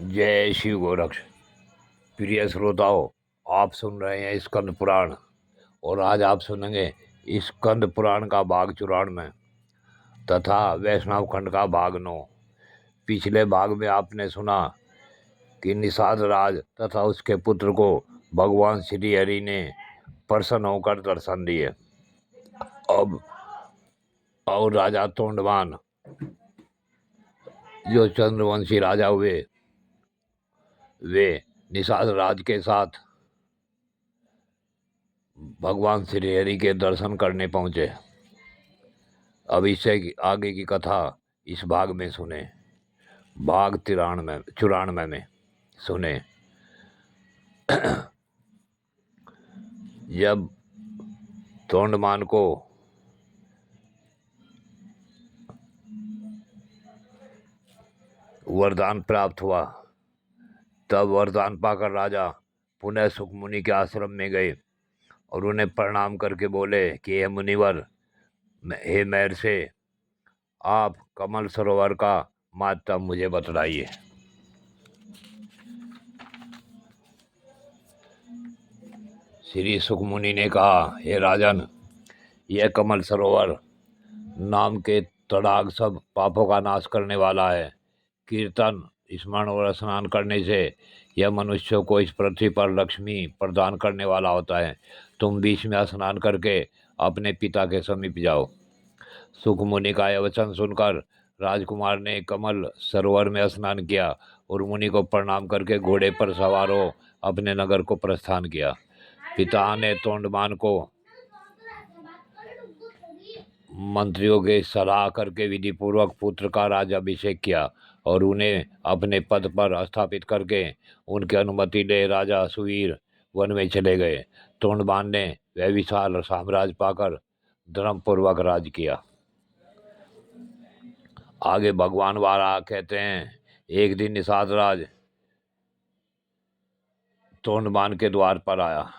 जय शिव गोरक्ष। प्रिय श्रोताओं, आप सुन रहे हैं स्कंद पुराण और आज आप सुनेंगे स्कंद पुराण का भाग 94 में तथा वैष्णव खंड का भाग 9। पिछले भाग में आपने सुना कि निषाद राज तथा उसके पुत्र को भगवान श्री हरि ने प्रसन्न होकर दर्शन दिए। अब और राजा तोंडमान जो चंद्रवंशी राजा हुए वे निषाद राज के साथ भगवान श्री हरि के दर्शन करने पहुंचे। अब इससे आगे की कथा इस भाग में सुने। भाग 94 में सुने। जब तोंडमान को वरदान प्राप्त हुआ तब वरदान पाकर राजा पुनः सुखमुनि के आश्रम में गए और उन्हें प्रणाम करके बोले कि हे मुनिवर, हे महर्षि, आप कमल सरोवर का महत्व मुझे बतलाइए। श्री सुखमुनि ने कहा, हे राजन, यह कमल सरोवर नाम के तड़ाग सब पापों का नाश करने वाला है। कीर्तन, स्मरण और स्नान करने से यह मनुष्यों को इस पृथ्वी पर लक्ष्मी प्रदान करने वाला होता है। तुम बीच में स्नान करके अपने पिता के समीप जाओ। सुखमुनि का यह वचन सुनकर राजकुमार ने कमल सरोवर में स्नान किया और मुनि को प्रणाम करके घोड़े पर सवार हो अपने नगर को प्रस्थान किया। पिता ने तोंडमान को मंत्रियों के सलाह करके विधि पूर्वक पुत्र का राज्याभिषेक किया और उन्हें अपने पद पर स्थापित करके उनकी अनुमति ले राजा सुवीर वन में चले गए। तोंडमान ने वह विशाल साम्राज्य पाकर धर्मपूर्वक राज किया। आगे भगवान वाराह कहते हैं, एक दिन निषाद राज तोंडमान के द्वार पर आया।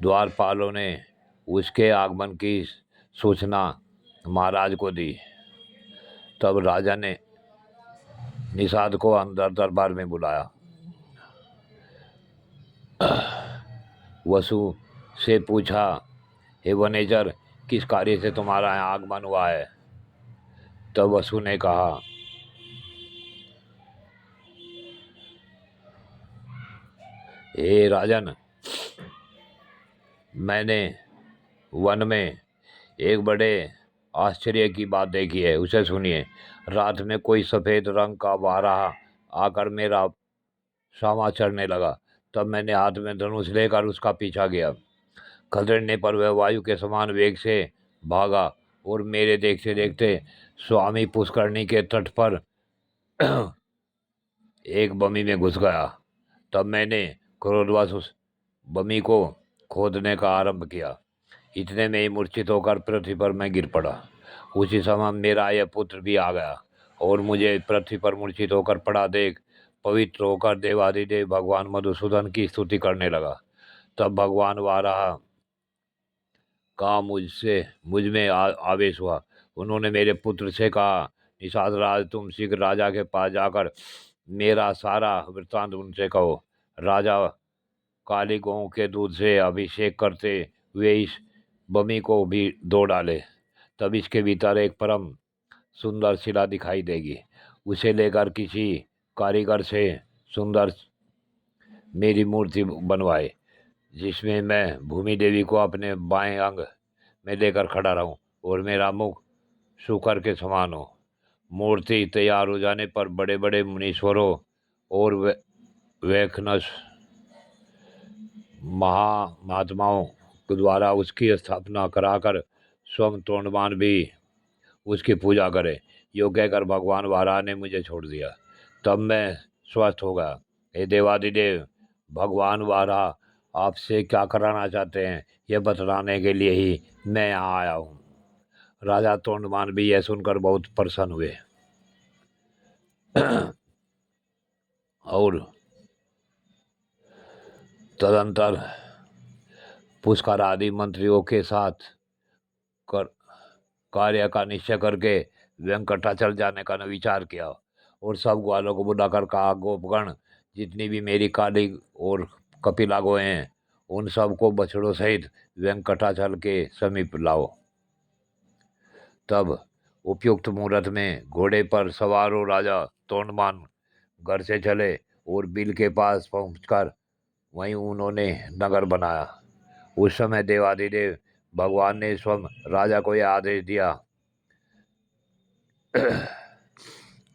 द्वारपालों ने उसके आगमन की सूचना महाराज को दी। तब राजा ने निषाद को अंदर दरबार में बुलाया। वसु से पूछा, हे वनेजर, किस कार्य से तुम्हारा यहाँ आगमन हुआ है? तब वसु ने कहा, हे राजन, मैंने वन में एक बड़े आश्चर्य की बात देखी है, उसे सुनिए। रात में कोई सफ़ेद रंग का वाराह आकर मेरा सामा चढ़ने लगा। तब मैंने हाथ में धनुष लेकर उसका पीछा किया। खदेड़ने पर वह वायु के समान वेग से भागा और मेरे देखते देखते स्वामी पुष्करणी के तट पर एक बमी में घुस गया। तब मैंने क्रोधवश उस बमी को खोदने का आरंभ किया। इतने में ही मूर्छित होकर पृथ्वी पर मैं गिर पड़ा। उसी समय मेरा यह पुत्र भी आ गया और मुझे पृथ्वी पर मूर्छित होकर पड़ा देख पवित्र होकर देवाधिदेव भगवान मधुसूदन की स्तुति करने लगा। तब भगवान वाराह का मुझ में आवेश हुआ। उन्होंने मेरे पुत्र से कहा, निषाद राज, तुम शीघ्र राजा के पास जाकर मेरा सारा वृत्तांत उनसे कहो। राजा काली गौ के दूध से अभिषेक करते हुए इस बमी को भी धो डाले। तब इसके भीतर एक परम सुंदर शिला दिखाई देगी। उसे लेकर किसी कारीगर से सुंदर मेरी मूर्ति बनवाए, जिसमें मैं भूमि देवी को अपने बाएं अंग में लेकर खड़ा रहूं और मेरा मुख शुकर के समान हो। मूर्ति तैयार हो जाने पर बड़े बड़े मुनीश्वरों और वैखनस महात्माओं के द्वारा उसकी स्थापना कराकर स्वयं तोंडमान भी उसकी पूजा करे। यो कहकर भगवान वाराह ने मुझे छोड़ दिया। तब मैं स्वस्थ हो गया। हे देवादिदेव भगवान वाराह आपसे क्या कराना चाहते हैं, यह बतलाने के लिए ही मैं यहाँ आया हूँ। राजा तोंडमान भी यह सुनकर बहुत प्रसन्न हुए और तदंतर पुष्कर आदि मंत्रियों के साथ कार्य का निश्चय करके वेंकटाचल जाने का विचार किया और सब ग्वालों को बुलाकर कहा, गोपगण, जितनी भी मेरी काली और कपिला गोएं हैं, उन सबको बछड़ों सहित वेंकटाचल के समीप लाओ। तब उपयुक्त मुहूर्त में घोड़े पर सवार हो राजा तोंडमान घर से चले और बिल के पास पहुंचकर वहीं उन्होंने नगर बनाया। उस समय देवाधिदेव भगवान ने स्वयं राजा को यह आदेश दिया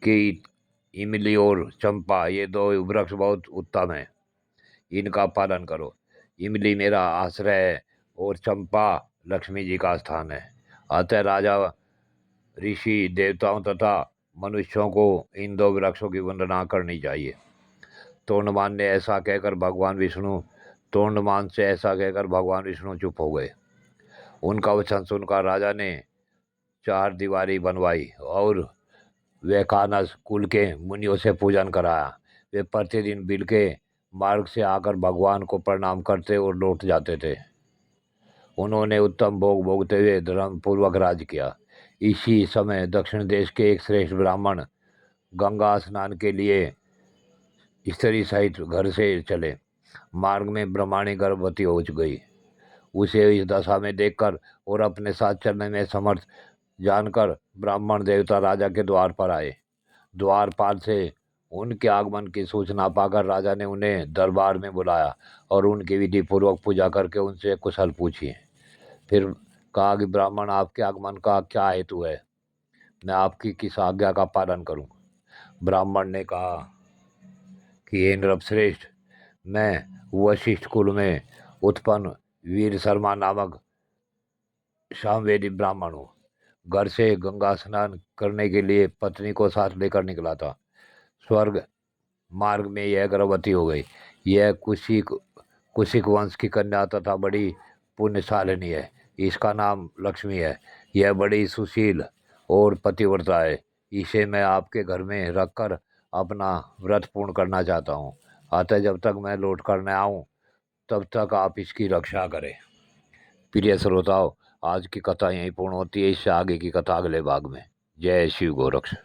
कि इमली और चंपा, ये दो वृक्ष बहुत उत्तम हैं, इनका पालन करो। इमली मेरा आश्रय है और चंपा लक्ष्मी जी का स्थान है। अतः राजा, ऋषि, देवताओं तथा मनुष्यों को इन दो वृक्षों की वंदना करनी चाहिए। तोंडमान से ऐसा कहकर भगवान विष्णु चुप हो गए। उनका वचन सुनकर राजा ने 4 दीवारी बनवाई और वैखानस कुल के मुनियों से पूजन कराया। वे प्रतिदिन बिल के मार्ग से आकर भगवान को प्रणाम करते और लौट जाते थे। उन्होंने उत्तम भोग भोगते हुए धर्मपूर्वक राज किया। इसी समय दक्षिण देश के एक श्रेष्ठ ब्राह्मण गंगा स्नान के लिए स्त्री सहित घर से चले। मार्ग में ब्रह्माणी गर्भवती हो गई। उसे इस दशा में देखकर और अपने साथ चलने में समर्थ जानकर ब्राह्मण देवता राजा के द्वार पर आए। द्वारपाल से उनके आगमन की सूचना पाकर राजा ने उन्हें दरबार में बुलाया और उनकी विधि पूर्वक पूजा करके उनसे कुशल पूछी। फिर कहा कि ब्राह्मण, आपके आगमन का क्या हेतु है? मैं आपकी किस आज्ञा का पालन करूं? ब्राह्मण ने कहा कि हे नृपश्रेष्ठ, मैं वशिष्ठ कुल में उत्पन्न वीर शर्मा नामक सामवेदी ब्राह्मण हूँ। घर से गंगा स्नान करने के लिए पत्नी को साथ लेकर निकला था। स्वर्ग मार्ग में यह गर्भवती हो गई। यह कुशिक वंश की कन्या तथा बड़ी पुण्यशालिनी है। इसका नाम लक्ष्मी है। यह बड़ी सुशील और पतिव्रता है। इसे मैं आपके घर में रखकर अपना व्रत पूर्ण करना चाहता हूँ। अतः जब तक मैं लौट कर न आऊँ तब तक आप इसकी रक्षा करें। प्रिय श्रोताओं, आज की कथा यहीं पूर्ण होती है। इससे आगे की कथा अगले भाग में। जय शिव गोरक्ष।